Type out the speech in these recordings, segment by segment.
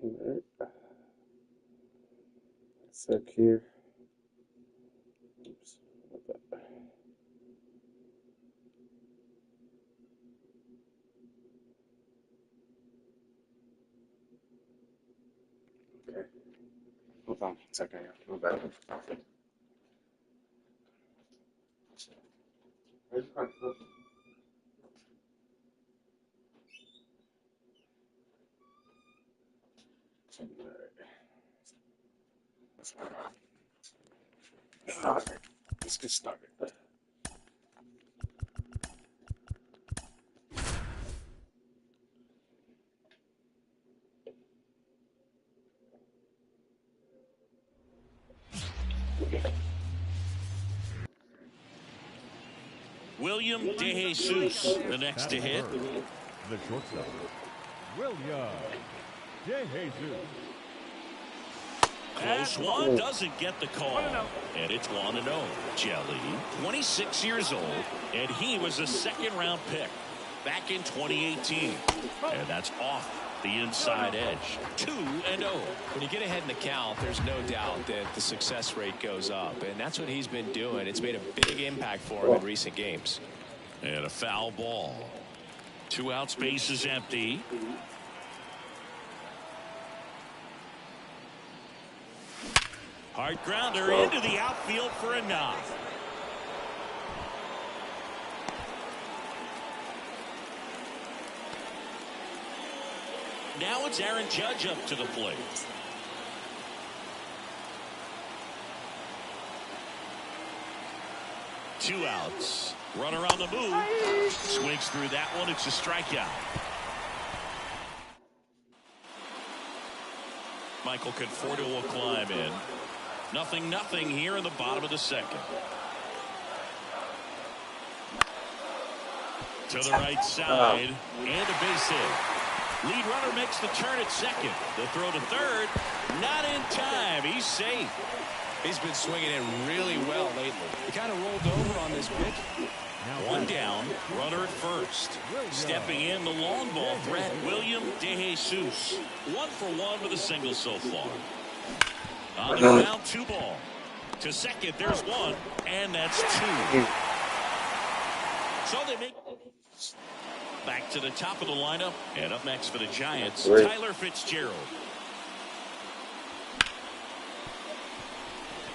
Alright. Sec here. Oops. Okay. Hold on a second here. My bad. Where's the front? Alright, let's get started. William DeJesus, the next to hit. The shortstop, William DeJesus. Close one, doesn't get the call. And it's 1-0. Jelly, 26 years old, and he was a second-round pick back in 2018. And that's off the inside edge. 2-0. When you get ahead in the count, there's no doubt that the success rate goes up, and that's what he's been doing. It's made a big impact for him in recent games. And a foul ball. 2 outs, base is empty. Hard grounder into the outfield for a knock. Now it's Aaron Judge up to the plate. Two outs. Runner on the move. Swings through that one. It's a strikeout. Michael Conforto will climb in. 0-0 here in the bottom of the second. To the right side. And a base hit. Lead runner makes the turn at second. The throw to third. Not in time. He's safe. He's been swinging it really well lately. He kind of rolled over on this pitch. One down. Runner at first. Stepping in the long ball threat, William DeJesus. 1 for 1 with a single so far. On the ground, 2 ball. To second, there's 1. And that's 2. So they make... Back to the top of the lineup. And up next for the Giants, Tyler Fitzgerald.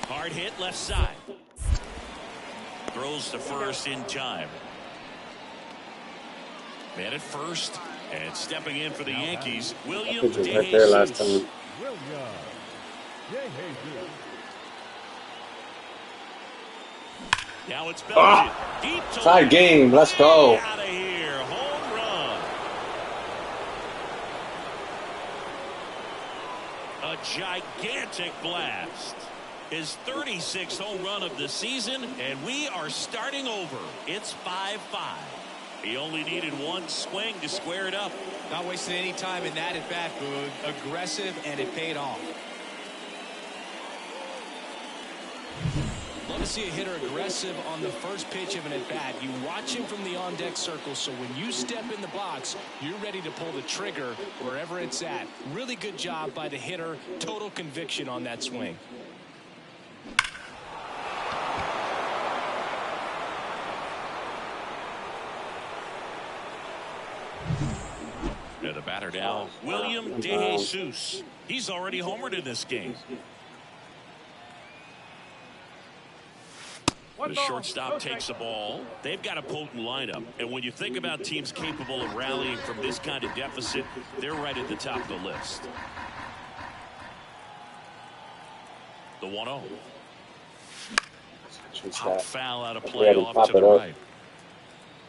Hard hit left side. Throws to first in time. Man at first. And stepping in for the Yankees, William DeJesus. Right there last time. Now it's belted. Deep to tie game. Let's go. Out of here. Home run. A gigantic blast. His 36th home run of the season, and we are starting over. It's 5-5. He only needed 1 swing to square it up. Not wasting any time in that at bat, Boog. Aggressive, and it paid off. Love to see a hitter aggressive on the first pitch of an at-bat. You watch him from the on-deck circle, so when you step in the box, you're ready to pull the trigger wherever it's at. Really good job by the hitter. Total conviction on that swing. And the batter now, William DeJesus. He's already homered in this game. The shortstop takes the ball. They've got a potent lineup. And when you think about teams capable of rallying from this kind of deficit, they're right at the top of the list. The 1-0. Pop foul out of play off to the right.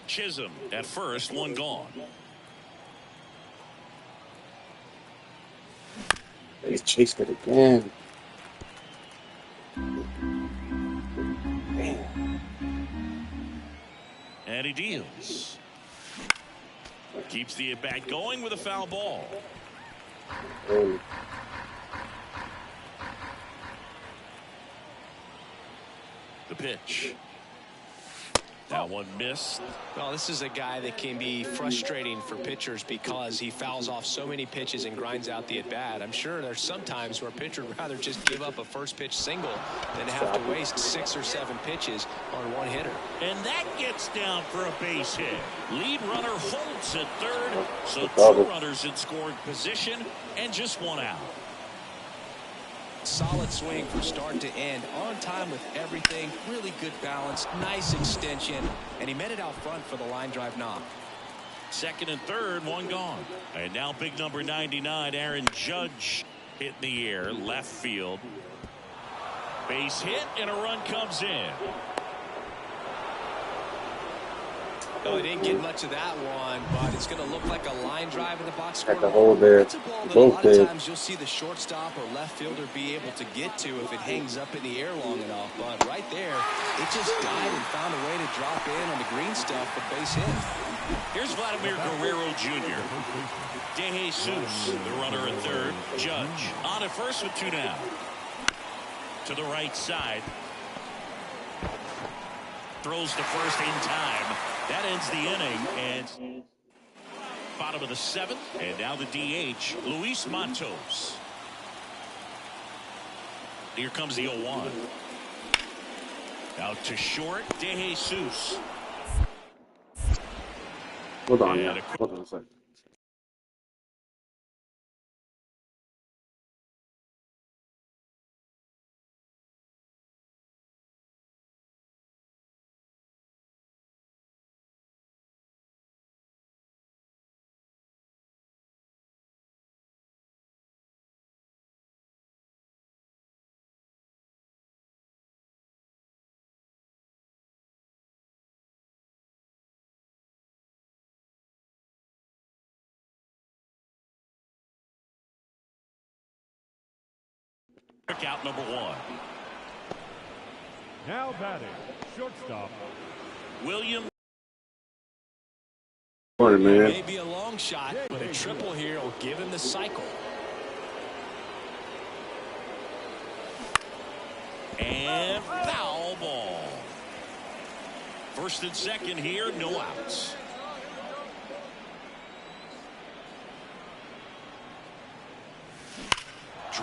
Chisholm at first, 1 gone. He's chased it again. And he deals. Keeps the at-bat going with a foul ball. The pitch. That one missed. Well, this is a guy that can be frustrating for pitchers because he fouls off so many pitches and grinds out the at-bat. I'm sure there's some times where a pitcher would rather just give up a first pitch single than have to waste 6 or 7 pitches on one hitter. And that gets down for a base hit. Lead runner holds at third, so 2 runners in scoring position and just 1 out. Solid swing from start to end, on time with everything, really good balance, nice extension, and he met it out front for the line drive knock. Second and third, 1 gone. And now big number 99, Aaron Judge, hit in the air, left field. Base hit, and a run comes in. Oh, he didn't get much of that one, but it's going to look like a line drive in the box score. Got the hole there. It's a ball that a lot of times you'll see the shortstop or left fielder be able to get to if it hangs up in the air long enough. But right there, it just died and found a way to drop in on the green stuff for base hit. Here's Vladimir Guerrero Jr. De Jesus, the runner at third. Judge on at first with 2 down. To the right side. Throws to first in time. That ends the inning. And bottom of the 7th. And now the DH, Luis Matos. Here comes the 0-1. Out to short, De Jesus. Hold on, yeah. Hold on a second. Out number 1. Now batting, shortstop, William. Morning, man. Maybe a long shot, but a triple here will give him the cycle. And foul ball. First and second here, no outs.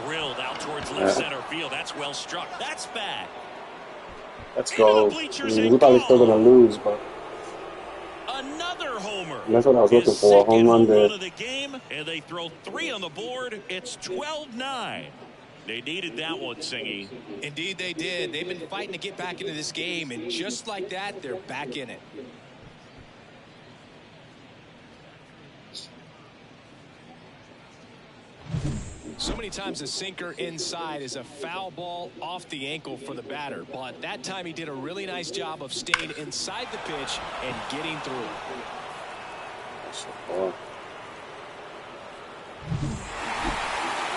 Drilled out towards left center field. That's well struck. That's bad. Let's go. We're probably still gonna lose, but another homer. That's what I was looking for. A home run there. Of the game, and they throw 3 on the board. It's 12-9. They needed that one, Singy. Indeed they did. They've been fighting to get back into this game, and just like that, they're back in it. So many times a sinker inside is a foul ball off the ankle for the batter, but that time he did a really nice job of staying inside the pitch and getting through.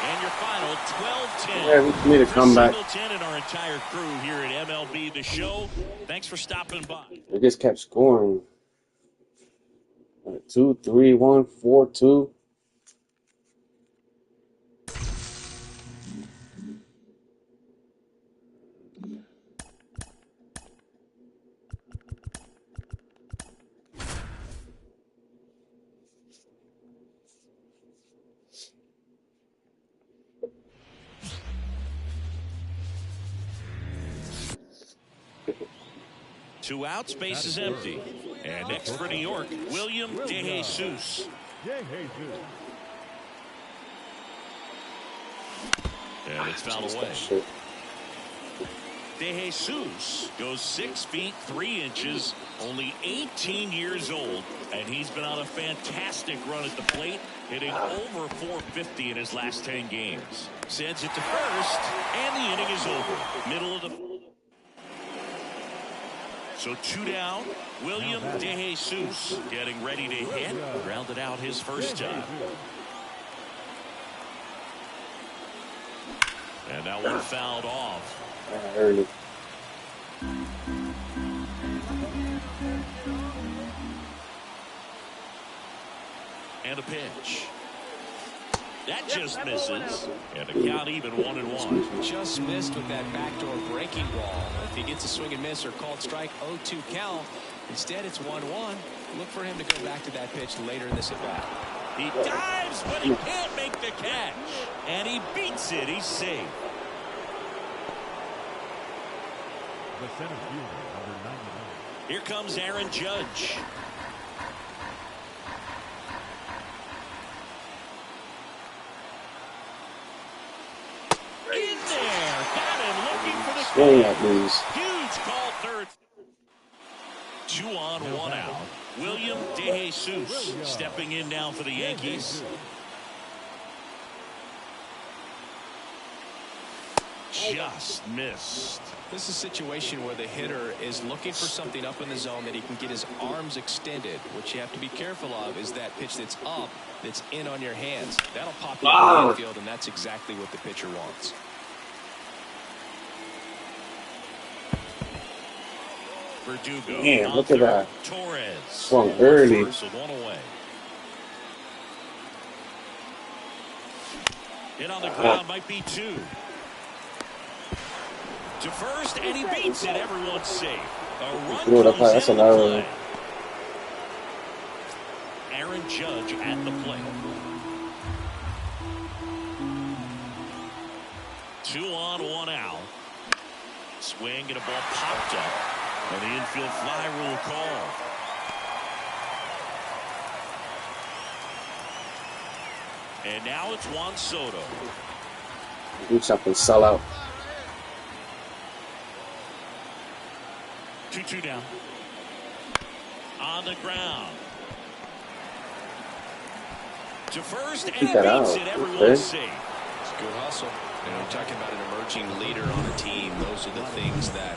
And your final 12-10. Yeah, we need to come back. 10 and our entire crew here at MLB The Show. Thanks for stopping by. They just kept scoring. 2, 3, 1, 4, 2. Two outs, base is empty. And next for New York, William De Jesus. And it's fouled away. De Jesus goes 6 feet 3 inches, only 18 years old, and he's been on a fantastic run at the plate, hitting over 450 in his last 10 games. Sends it to first, and the inning is over. Middle of the... So 2 down, William De Jesus getting ready to hit, grounded out his first time. And that one fouled off. I heard it. And a pitch. That just misses. And the count even 1-1. Just missed with that backdoor breaking ball. If he gets a swing and miss or called strike, 0-2 count. Instead, it's 1-1. Look for him to go back to that pitch later in this at-bat. He dives, but he can't make the catch. And he beats it. He's safe. The center fielder, number 99. Here comes Aaron Judge. In there. Got him looking for the Swing at these. huge call third. 2 on, 1 out. William De Jesus stepping in now for the Yankees. Just missed. This is a situation where the hitter is looking for something up in the zone that he can get his arms extended. What you have to be careful of is that pitch that's up, that's in on your hands. That'll pop you out of the infield, and that's exactly what the pitcher wants. Verdugo. Man, look at that. Torres. Swung early. First with 1 away. Hit on the ground might be 2. To first, and he beats it. Everyone's safe. A run goes in the play. Aaron Judge at the plate. 2 on, 1 out. Swing and a ball popped up. And the infield fly rule call. And now it's Juan Soto. Do something, sell out. 2-2 down. On the ground. To first, and he Keep that beats out. it. Everyone's safe. It's good hustle. And we're talking about an emerging leader on a team. Those are the things that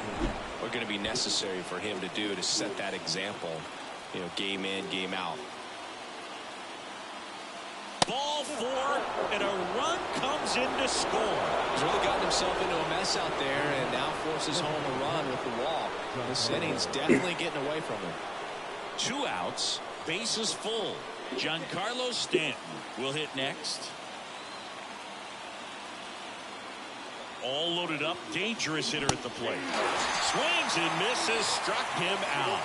are going to be necessary for him to do to set that example, game in, game out. Ball 4, and a run comes in to score. He's really gotten himself into a mess out there and now forces home a run with the wall. This inning's definitely getting away from him. 2 outs, bases full. Giancarlo Stanton will hit next. All loaded up, dangerous hitter at the plate. Swings and misses, struck him out.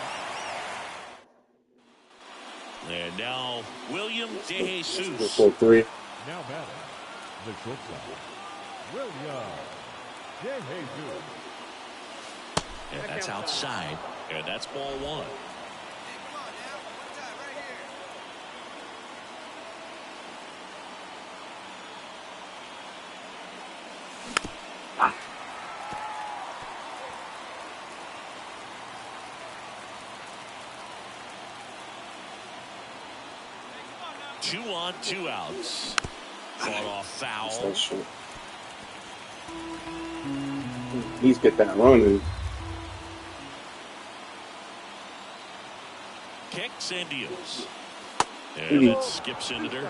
And now William De Jesus. 4-3. Now batting, the shortstop, William De Jesus. And that's outside, and that's ball 1. Two on, 2 outs. Caught off foul. He's get that running. Kicks and deals. And it skips into dirt.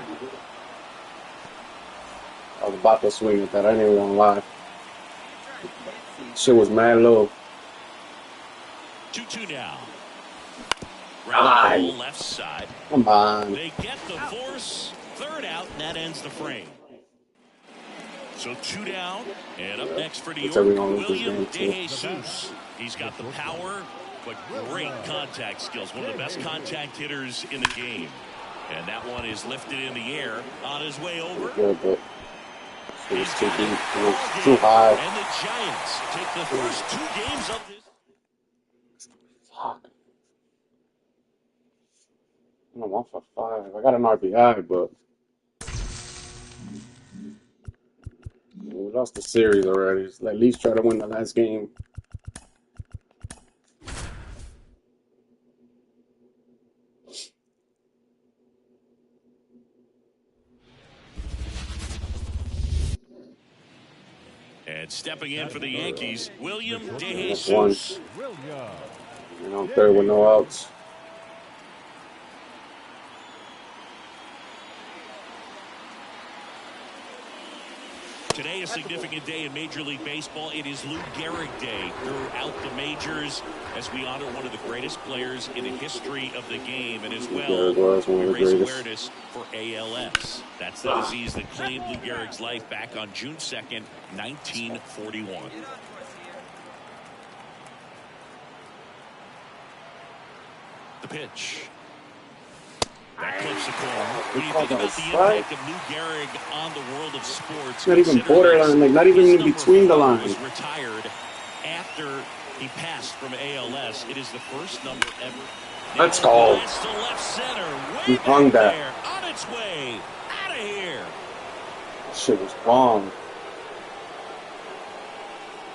I was about to swing at that. I didn't even want to lie. Shit was mad low. 2-2 now. Right. Left side. Come on. They get the force. 3rd out, and that ends the frame. So 2 down, and up next for New York, William De Jesus. He's got the power, but great contact skills. One of the best contact hitters in the game. And that one is lifted in the air on his way over. Good, but it was too high. And the Giants take the first 2 games of this. Fuck. I'm 1 for 5. I got an RBI, but we lost the series already. Let's at least try to win the last game. And stepping in for the Yankees, William De That's 1. Jesus. William. And on 3rd with no outs. Today, a significant day in Major League Baseball. It is Lou Gehrig Day throughout the majors as we honor one of the greatest players in the history of the game. And as well, we raise awareness for ALS. That's the disease that claimed Lou Gehrig's life back on June 2nd, 1941. The pitch. That clips the corner. They When you called think that a about the strike. impact of Lou Gehrig on the world of sports, Not even consider borderline, this. like not even His in number between the 4 lines. was retired after he passed from ALS. It is the first number ever. Let's Now, go. blast to left center. He Way hung back that. there. On its way. Out of here. Shit was wrong.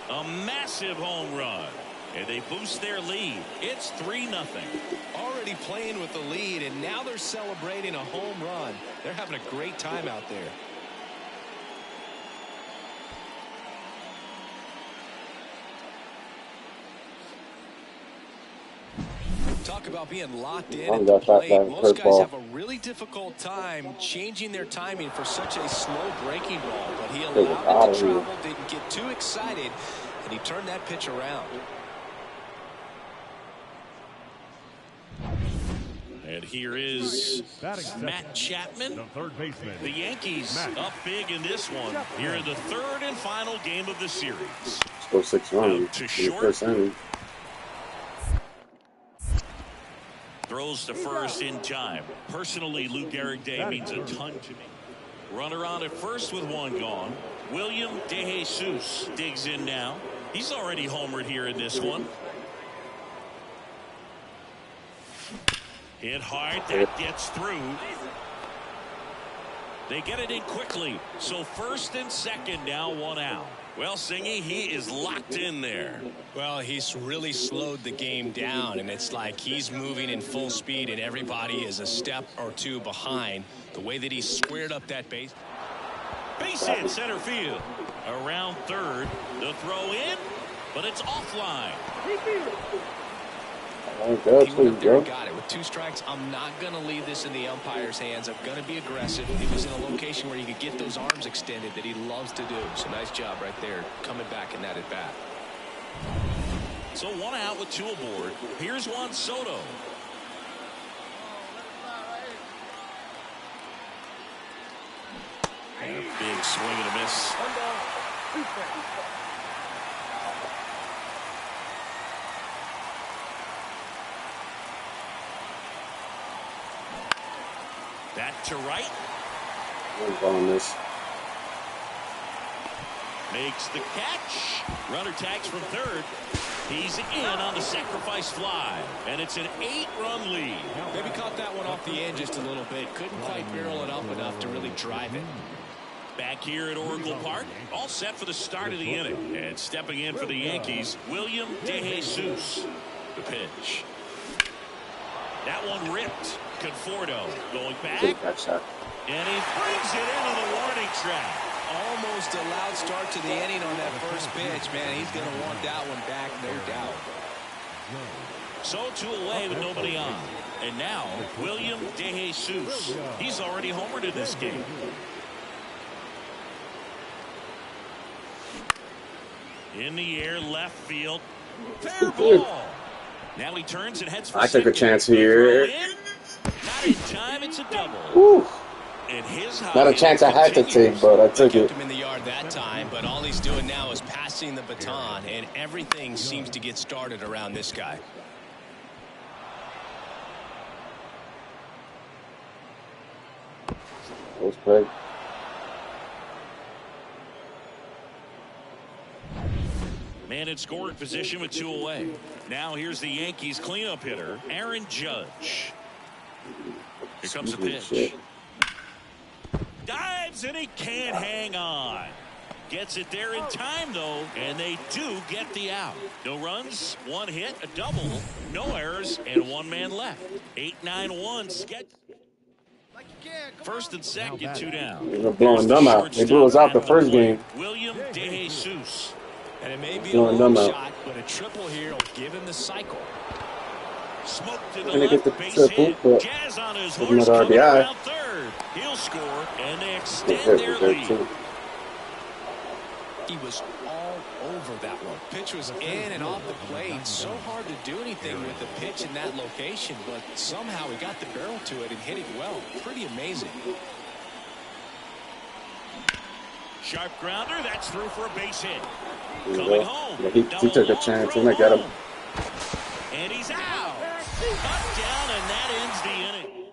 A massive home run. And they boost their lead. It's 3-0. Already playing with the lead, and now they're celebrating a home run. They're having a great time out there. Talk about being locked in at the plate. Most guys have a really difficult time changing their timing for such a slow breaking ball, but he allowed it to travel, didn't get too excited, and he turned that pitch around. And here is Matt Chapman. The third baseman. The Yankees up big in this one. Here in the third and final game of the series. Let's go 6-1 To in the short. first inning. Throws to first in time. Personally, Lou Gehrig Day means a ton to me. Runner on at first with one gone. William DeJesus digs in now. He's already homered here in this one. Hit hard. That gets through. They get it in quickly. So first and second now, one out. Well, Singy, he is locked in there. Well, he's really slowed the game down, and it's like he's moving in full speed, and everybody is a step or two behind. The way that he squared up that base. Base hit center field. Around third. The throw in, but it's offline. He went up there and got it. With 2 strikes, I'm not going to leave this in the umpire's hands. I'm going to be aggressive. He was in a location where he could get those arms extended that he loves to do. So nice job right there, coming back in that at bat. So 1 out with 2 aboard. Here's Juan Soto. And a big swing and a miss. Back to right. On this. Makes the catch. Runner tags from third. He's in on the sacrifice fly. And it's an 8-run lead. Maybe caught that one off the end just a little bit. Couldn't quite barrel it up enough to really drive it. Back here at Oracle Park. All set for the start of the inning. And stepping in for the Yankees, William DeJesus. The pitch. That one ripped. Conforto going back. And he brings it into the warning track. Almost a loud start to the inning on that first pitch. Man, he's going to want that one back, no doubt. So 2 away with nobody on. And now, William DeJesus. He's already homered in this game. In the air, left field. Fair ball. Now he turns and heads for I took a second. chance here. Not in time, it's a double. Whew. And his Not a chance I had to take, but I took it. Kept him in the yard that time, but all he's doing now is passing the baton, and everything seems to get started around this guy. That was great. Man in scoring position with 2 away. Now here's the Yankees cleanup hitter, Aaron Judge. Here comes the pitch. Dives and he can't hang on. Gets it there in time though, and they do get the out. No runs, 1 hit, a double, no errors, and 1 man left. 8-9-1 sketch. First and second, 2 down. They're blowing them out. They blew us out the first game. William DeJesus. And it may be a long shot, but a triple here will give him the cycle. Smoke to the And they get the left base triple, hit. but Jazz on his with horse another coming RBI. around third. He'll score, and they extend their lead. He was all over that one. Pitch was in and off the plate. So hard to do anything with the pitch in that location, but somehow he got the barrel to it and hit it well. Pretty amazing. Sharp grounder, that's through for a base hit. Coming home. Yeah, he took a chance. I'm gonna get him. And he's out. Cut down, and that ends the inning.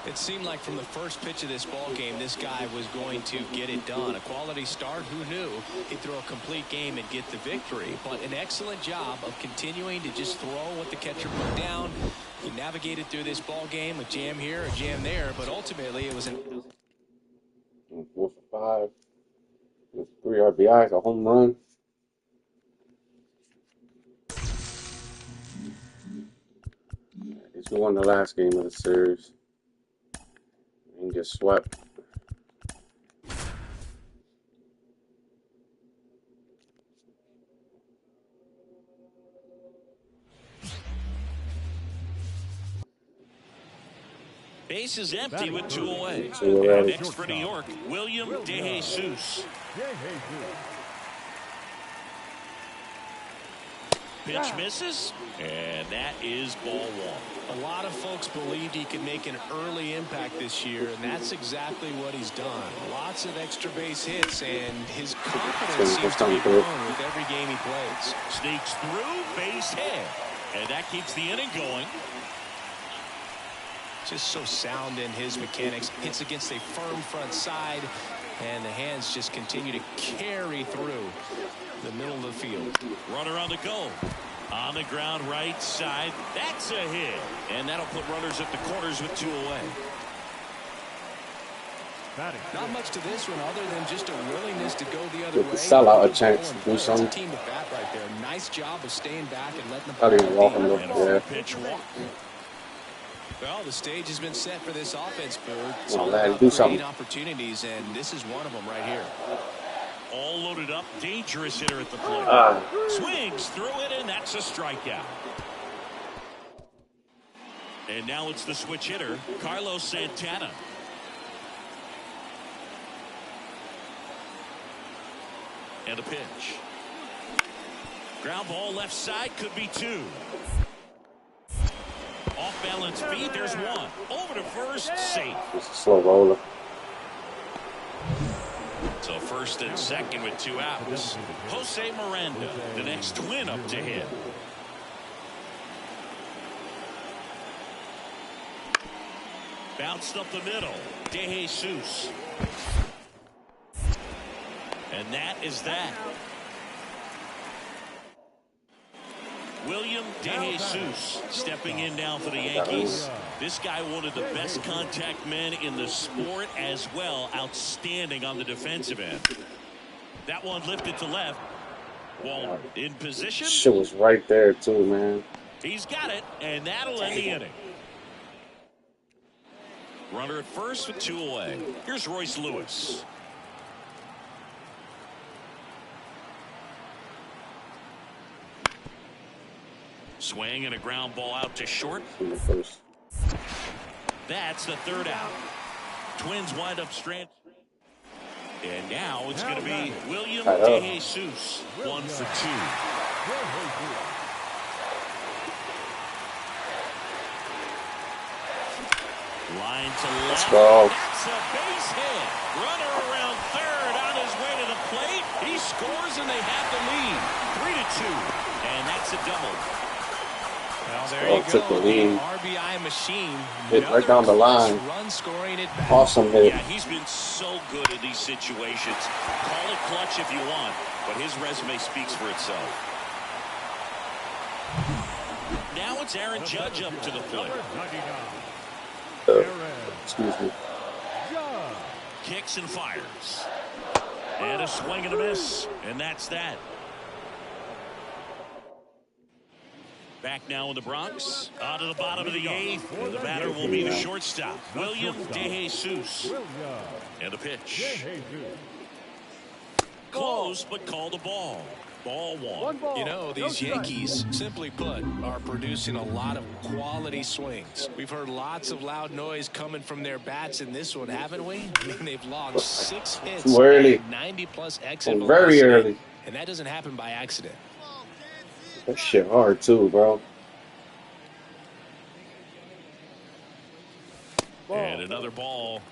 It seemed like from the first pitch of this ball game, this guy was going to get it done. A quality start. Who knew he'd throw a complete game and get the victory? But an excellent job of continuing to just throw what the catcher put down. He navigated through this ball game, a jam here, a jam there, but ultimately it was an 4 for 5. 3 RBIs, a home run. He's won the last game of the series and get swept. Base is empty with 2 away. Next for New York, William DeJesus. Pitch misses, and that is ball 1. A lot of folks believed he could make an early impact this year, and that's exactly what he's done. Lots of extra base hits, and his confidence seems to be growing with every game he plays. Sneaks through, base hit, and that keeps the inning going. Just so sound in his mechanics. Hits against a firm front side, and the hands just continue to carry through the middle of the field. Runner on the go. On the ground, right side. That's a hit. And that'll put runners at the corners with 2 away. Not much to this one other than just a willingness to go the other way. Sell out a chance to do something. That's a team to bat right there. Nice job of staying back and letting the I didn't walk him And up there. pitch walk. Well, the stage has been set for this offense, Bird. It's Well, all lad, about do creating something. opportunities, and this is one of them right here. All loaded up. Dangerous hitter at the plate. Swings through it, and that's a strikeout. And now it's the switch hitter, Carlos Santana. And a pitch. Ground ball left side, could be 2. Off balance feed, there's 1. Over to first, safe. It's a slow roller. So first and second with 2 outs. Jose Miranda, the next Twin up to hit. Bounced up the middle. DeJesus. And that is that. William DeJesus stepping in now for the Yankees. This guy one of the best contact men in the sport as well. Outstanding on the defensive end. That one lifted to left. Waller in position. Shit was right there too, man. He's got it, and that'll end the inning. Runner at first with 2 away. Here's Royce Lewis. Swing and a ground ball out to short. In the first. That's the 3rd out. Twins wind up stranded. And now it's going to be William DeJesus. 1 for 2. Line to left. Let's go. That's a base hit. Runner around 3rd on his way to the plate. He scores and they have the lead. 3-2. And that's a double. Well, there you Took the go. lead. RBI machine. Hit right down the line. Run scoring it back. Awesome hit. Yeah, he's been so good in these situations. Call it clutch if you want, but his resume speaks for itself. Now it's Aaron Judge up to the plate. Excuse me. Kicks and fires. And a swing and a miss. And that's that. Back now in the Bronx. Out of the bottom of the 8th. And the batter will be the shortstop, William DeJesus. And a pitch. Close, but called a ball. Ball 1. You know, these Yankees, simply put, are producing a lot of quality swings. We've heard lots of loud noise coming from their bats in this one, haven't we? I mean, they've logged 6 hits. Too early. 90-plus exit Very velocity, early. and that doesn't happen by accident. That shit hard too, bro. And another ball.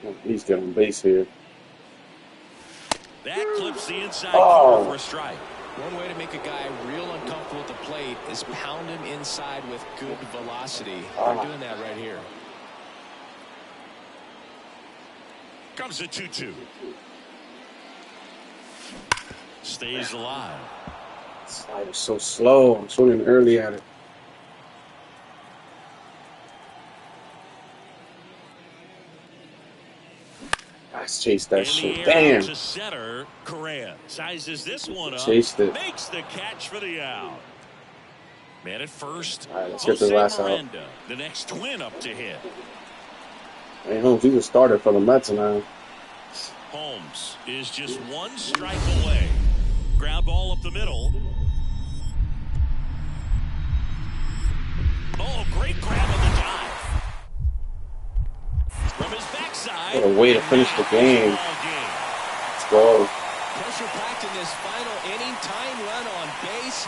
At least get on base here. That clips the inside corner for a strike. One way to make a guy real uncomfortable at the plate is pound him inside with good velocity. They're doing that right here. Comes a 2-2. Stays alive. Slider's so slow. I'm swinging early at it. Let's chase that shit. Damn. To center, Correa sizes this one up. Chased it. Makes the catch for the out. Man at first. All right, let's get this last out. The next twin up to hit. Hey, Holmes, he's a starter for the Mets now. Holmes is just one strike away. Ground ball up the middle. Oh, great grab on the dive. From his backside. What a way to finish the game. Let's go. Pressure packed in this final inning. Tying run on base.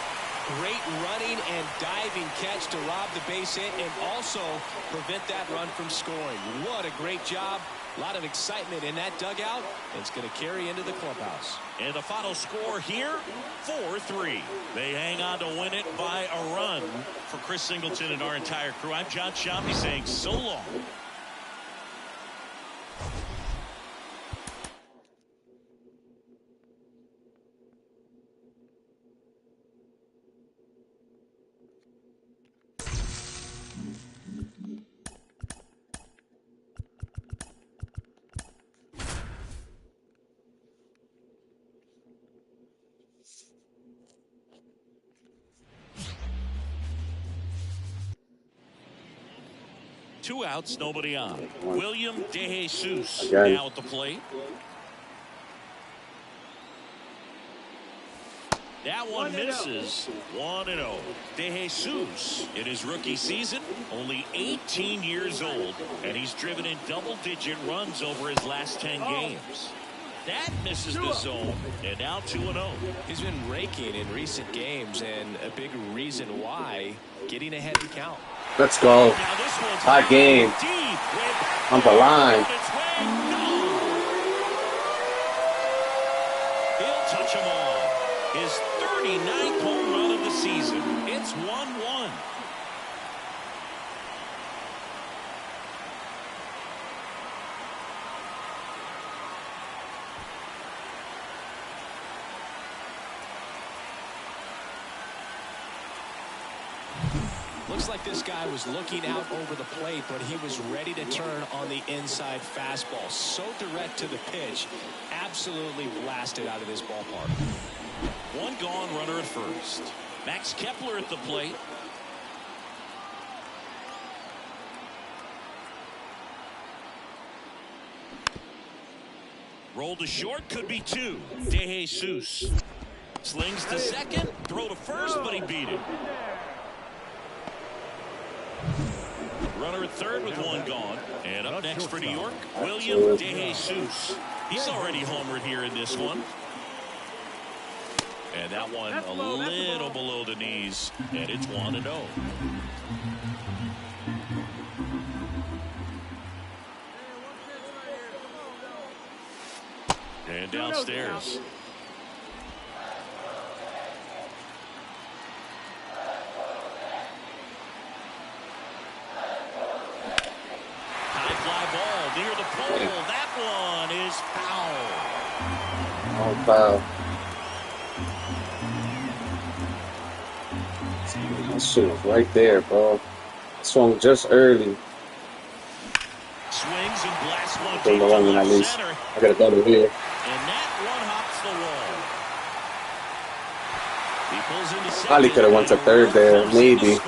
Great running and diving catch to rob the base hit and also prevent that run from scoring. What a great job. A lot of excitement in that dugout. It's going to carry into the clubhouse. And the final score here, 4-3. They hang on to win it by a run. For Chris Singleton and our entire crew, I'm John Shampi saying so long. Two outs, nobody on. William DeJesus now at the plate. That one misses. 1-0. DeJesus in his rookie season, only 18 years old, and he's driven in double-digit runs over his last 10 games. That misses the zone, and now 2-0. He's been raking in recent games, and a big reason why, getting ahead in count. Let's go. Hot game. On the line. He'll touch them all. His 39th home run of the season. It's 1-1. Looks like this guy was looking out over the plate, but he was ready to turn on the inside fastball. So direct to the pitch. Absolutely blasted out of this ballpark. One gone, runner at first. Max Kepler at the plate. Roll to short, could be two. DeJesus slings to second, throw to first, but he beat it. Runner at third with one gone. And up next for New York, William DeJesus. He's already homered here in this one. And that one a little below the knees. And it's 1-0. And downstairs. Near the pole. That one is foul. Oh, foul. That shit was right there, bro. I swung just early. Swings and blasts one Don't know when at least. center. I got a double here. And that one hops the wall. He pulls into second. Probably could have went to third there, maybe.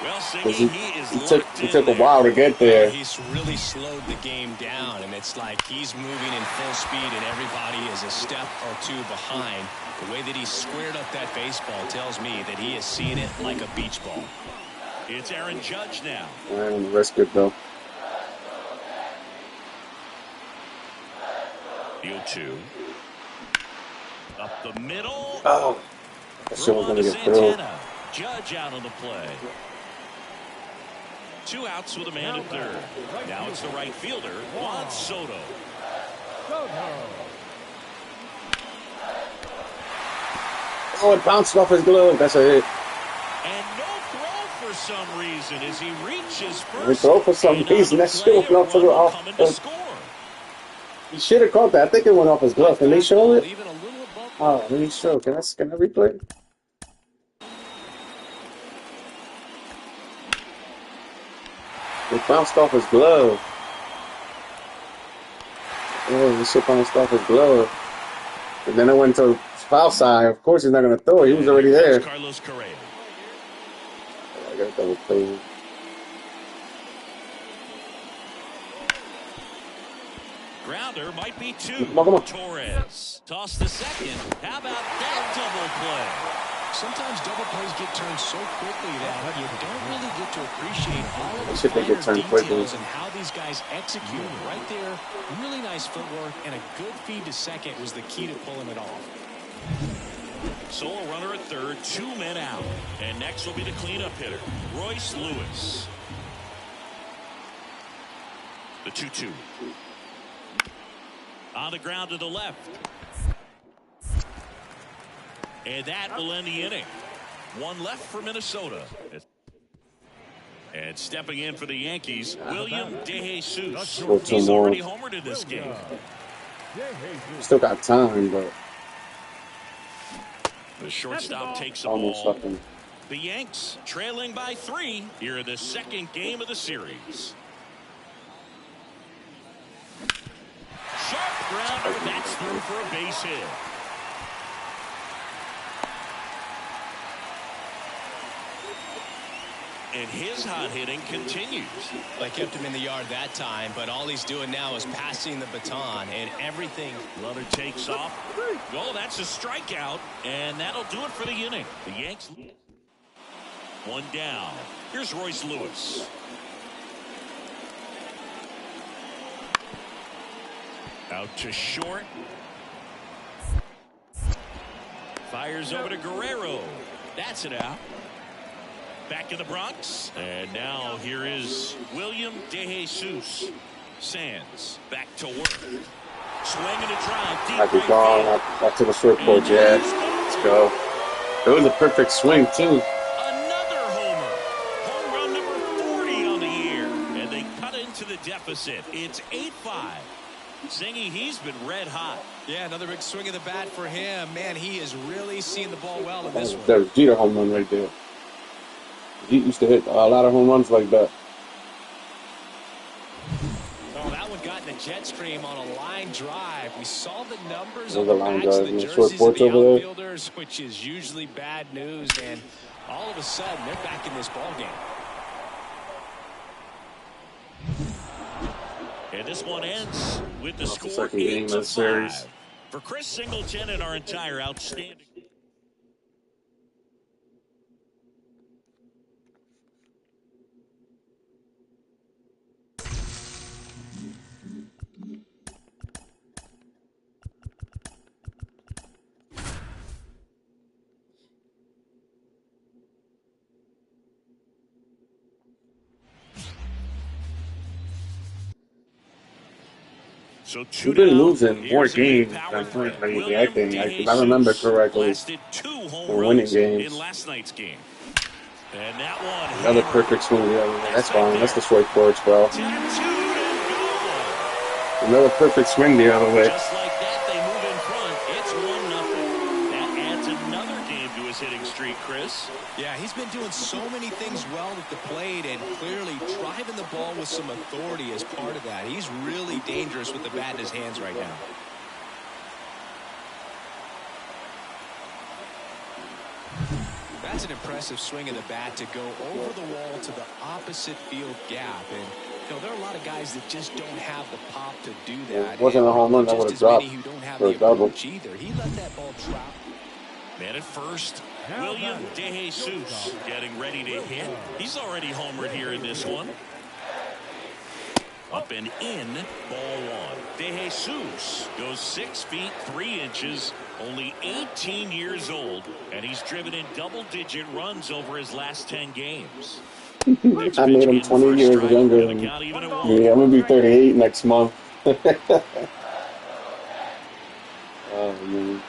Well, He took a while to get there. He's really slowed the game down, and it's like he's moving in full speed, and everybody is a step or two behind. The way that he squared up that baseball tells me that he is seeing it like a beach ball. It's Aaron Judge now. Man, risk it though. 0-2. Up the middle. Oh, that shit was gonna get through. Judge out on the play. Two outs with a man at third. Now it's the right fielder, Juan Soto. Oh, it bounced off his glove. That's a hit. And no throw for some reason as he reaches first. He throw for some reason. That shit went off the He should have caught that. I think it went off his glove. Can they show it? Oh, let me show. Can I replay? It bounced off his glove. Oh, this shit bounced off his glove. And then it went to foul side. Of course, he's not going to throw it. He was already there. Carlos Correa. I got double play. Grounder might be two. Come on. Torres toss the second. How about that double play? Sometimes double plays get turned so quickly that you don't really get to appreciate all of the finer details and how these guys execute. Right there, really nice footwork, and a good feed to second was the key to pulling it off. So a runner at third, 2 men out. And next will be the cleanup hitter, Royce Lewis. The 2-2. On the ground to the left. And that will end the inning. One left for Minnesota. And stepping in for the Yankees, William DeJesus. He's already homered in this game. Still got time, but the shortstop takes the ball. The Yanks trailing by 3 here in the second game of the series. Sharp grounder, that's through for a base hit. And his hot hitting continues. They kept him in the yard that time, but all he's doing now is passing the baton, and everything. Runner takes off. Oh, that's a strikeout, and that'll do it for the inning. The Yanks. One down. Here's Royce Lewis. Out to short. Fires over to Guerrero. That's it out. Back in the Bronx. And now here is William DeJesus. Sands back to work. Swing and a drive. Deep right gone. Back to the short porch, yeah. Let's go. It was a perfect swing, too. Another homer. Home run number 40 on the year. And they cut into the deficit. It's 8-5. Zingy, he's been red hot. Yeah, another big swing of the bat for him. Man, he is really seeing the ball well in this one. There's Jeter home run right there. He used to hit a lot of home runs like that. Oh, that one got in the jet stream on a line drive. We saw the numbers on the line backs drive, of the jerseys short of porch the over outfielders, which is usually bad news. And all of a sudden, they're back in this ball game. And this one ends with the score second game of the series. For Chris Singleton and our entire outstanding. So we've been losing more games than lately, I think. If I remember correctly, we're winning games. In last night's game. And that one. Another perfect swing the other way. That's fine. That's the short porch, bro. Another perfect swing the other way. Just like that, they move in front. It's 1-0. That adds another game to his hitting streak, Chris. Yeah, he's been doing so many things well at the plate and clearly driving the ball with some authority as part of that. He's really dangerous with the bat in his hands right now. That's an impressive swing of the bat to go over the wall to the opposite field gap. And you know, there are a lot of guys that just don't have the pop to do that. It wasn't a home run that would have dropped for a double. Either. He let that ball drop. Man at first, William DeJesus getting ready to hit. He's already homered here in this one. Up and in, ball one. DeJesus goes 6 feet 3 inches, only 18 years old, and he's driven in double-digit runs over his last 10 games. I made him 20 years younger. Yeah, I'm going to be 38 next month. Oh, man.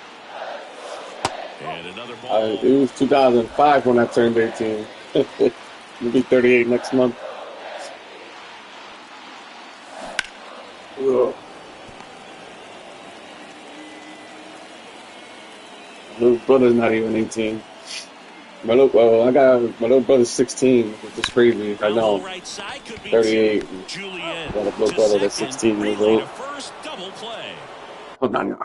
And another ball. It was 2005 when I turned 18. I'll be 38 next month. Ugh. My little brother's not even 18. My little brother's 16, which is crazy. I know. Right side could be 38. Julian Got a little brother that's 16 years old. First double play. Oh, no.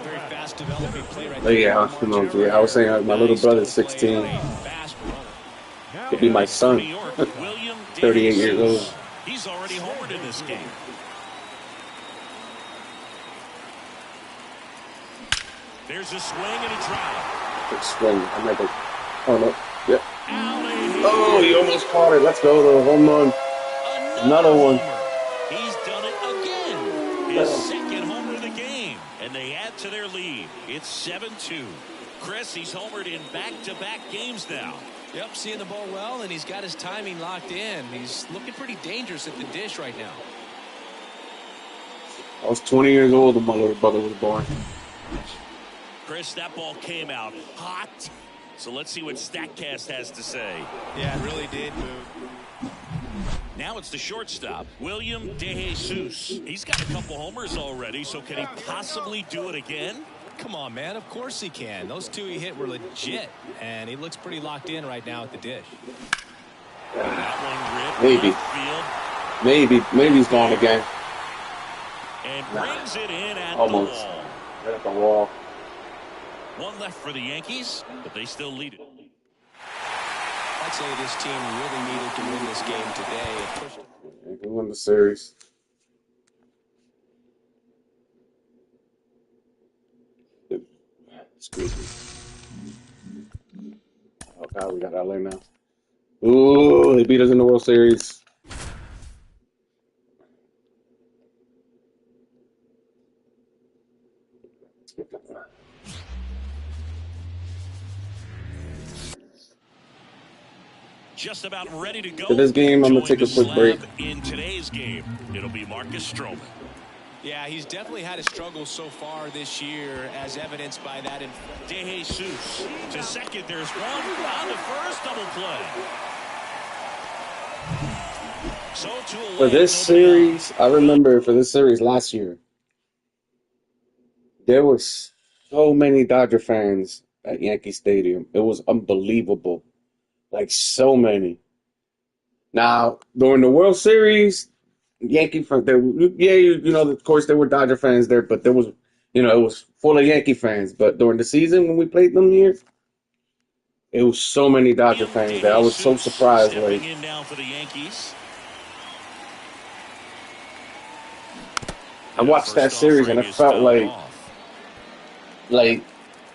Very fast developing play right But yeah, I was saying my little brother's 16. Could be my son. 38 years old. He's already homered in this game. There's a swing and a drive. Good swing. I'm like, oh no. Yep. Oh, he almost caught it. Let's go, though. Home run. Another one. He's done it again. His second homer of the game. And they add to their lead. It's 7-2. Chris, he's homered in back-to-back games now. Yep, seeing the ball well, and he's got his timing locked in. He's looking pretty dangerous at the dish right now. I was 20 years old when my little brother was born. Chris, that ball came out hot. So let's see what StatCast has to say. Yeah, it really did move. Now it's the shortstop, William DeJesus. He's got a couple homers already, so can he possibly do it again? Come on, man. Of course he can. Those two he hit were legit, and he looks pretty locked in right now at the dish. That one ripped. Maybe he's gone again. And brings it in at almost. the wall. Right at the wall. One left for the Yankees, but they still lead it. I'd say this team really needed to win this game today. It pushed. They can win the series. Excuse me. Oh God, we got LA now. Ooh, they beat us in the World Series. Just about ready to go. For this game, I'm gonna take a quick break. In today's game, it'll be Marcus Stroman. Yeah, he's definitely had a struggle so far this year, as evidenced by that. DeJesus to second. There's one on the first double play. So for this series, I remember for this series last year, there was so many Dodger fans at Yankee Stadium. It was unbelievable. Like, so many. Now, during the World Series, Yankee fans, of course, there were Dodger fans there, but there was, it was full of Yankee fans. But during the season, when we played them here, it was so many Dodger fans there. I was so surprised. Like, in now for the Yankees. I watched that series and it felt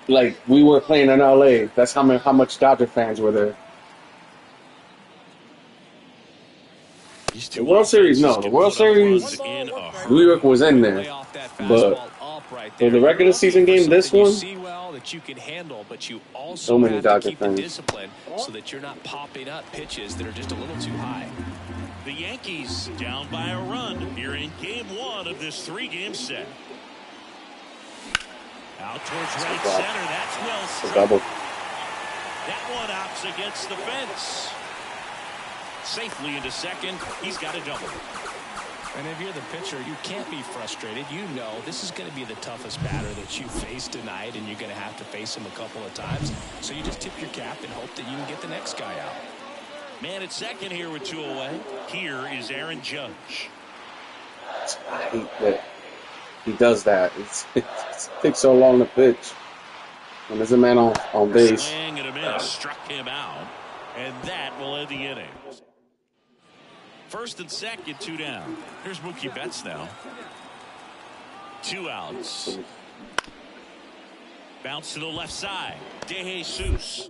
like we were playing in LA. That's how much Dodger fans were there. The World Series, no. The World Series, New York was in there. But for the regular season game, this one, so many Dodger fans. So that you're not popping up pitches that are just a little too high. The Yankees down by a run here in game one of this three-game set. Out towards right center. That's well struck. That one opts against the fence. Safely into second. He's got a double. And if you're the pitcher, you can't be frustrated. You know this is going to be the toughest batter that you face tonight, and you're going to have to face him a couple of times. So you just tip your cap and hope that you can get the next guy out. Man at second here with 2 away. Here is Aaron Judge. I hate that he does that. It takes so long to pitch. When there's a man on base. Swing and a miss. Struck him out. And that will end the inning. First and second, 2 down. Here's Mookie Betts now. 2 outs. Bounce to the left side. DeJesus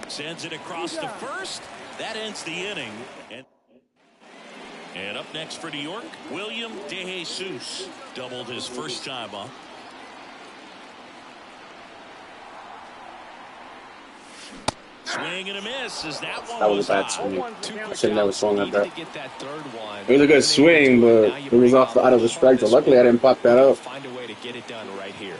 sends it across the first. That ends the inning. And up next for New York, William DeJesus doubled his first time up. Swing and a miss as that one That was a bad high. swing. I should never swung at that. It was a good swing, but it was out of the strike. So luckily, I didn't pop that up. Find a way to get it done right here.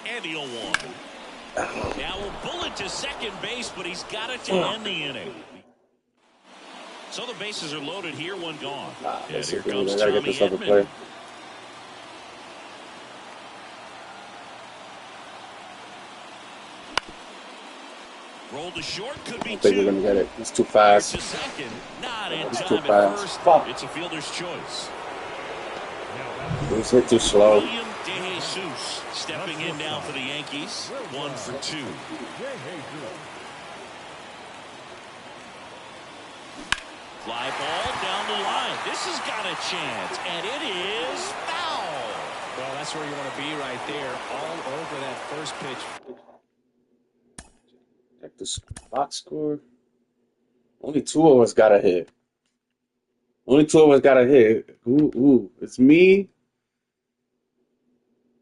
And the 0-1. Now a bullet to second base, but he's got it to end the inning. So the bases are loaded here, one gone. And here comes I gotta get Tommy this other Edman. play. Roll to short, could be I think we're gonna get it. It's too fast. To second, not in It's time too at fast. first. Fuck. It's a fielder's choice. It was hit too slow. William DeJesus stepping in now for the Yankees. 1 for 2. Fly ball down the line. This has got a chance, and it is foul. Well, that's where you want to be right there, all over that first pitch. Check the box score. Only 2 of us got a hit. Only 2 of us got a hit. Ooh. It's me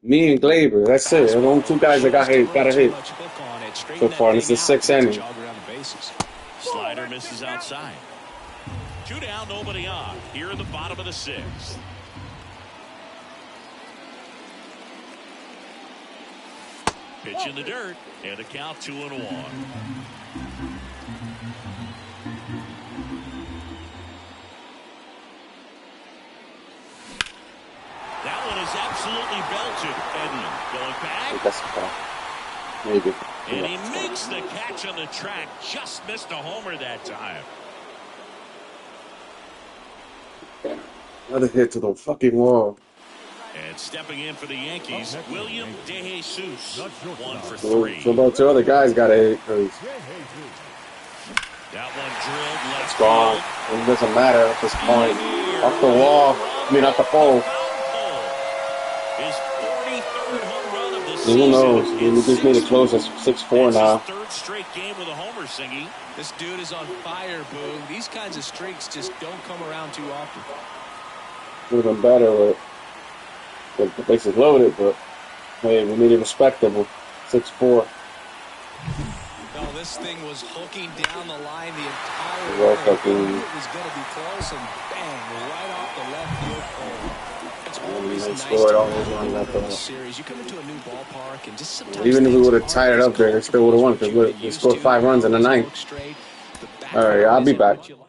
and Glaber. That's it. The only 2 guys that got a hit so far. And it's the 6th inning. Slider misses outside. 2 down, nobody on. Here in the bottom of the 6th. Pitch in the dirt, and a count 2-1. That one is absolutely belted. Edman going I back. think that's a foul. Maybe. And he makes the catch on the track. Just missed a homer that time. Another hit to the fucking wall. And stepping in for the Yankees, William DeJesus. 1 for So 3. about 2 other guys got a hit. Cause That one drilled left it's gone. field. It doesn't matter at this point. Off the wall. I mean, off the pole. His 43rd home run of the season. Who knows? We just made it close. It's 6-4 now. His 3rd straight game with a homer, Singy. This dude is on fire, Boo. These kinds of streaks just don't come around too often. Would have been better with the bases loaded, but hey, we made it respectable. 6-4. No, this thing was hooking down the line the entire Well, way. fucking- It was going to be close, and bang, right off the left field pole. It's always they nice scored to all have those runs a after little that. series. You come into a new ballpark, and just sometimes Even if we things would have aren't tied it as up there, they still would have won because comfortable as we you scored used 5 to. runs in the Things 9th. look straight. The back All right, I'll be isn't back. what you like.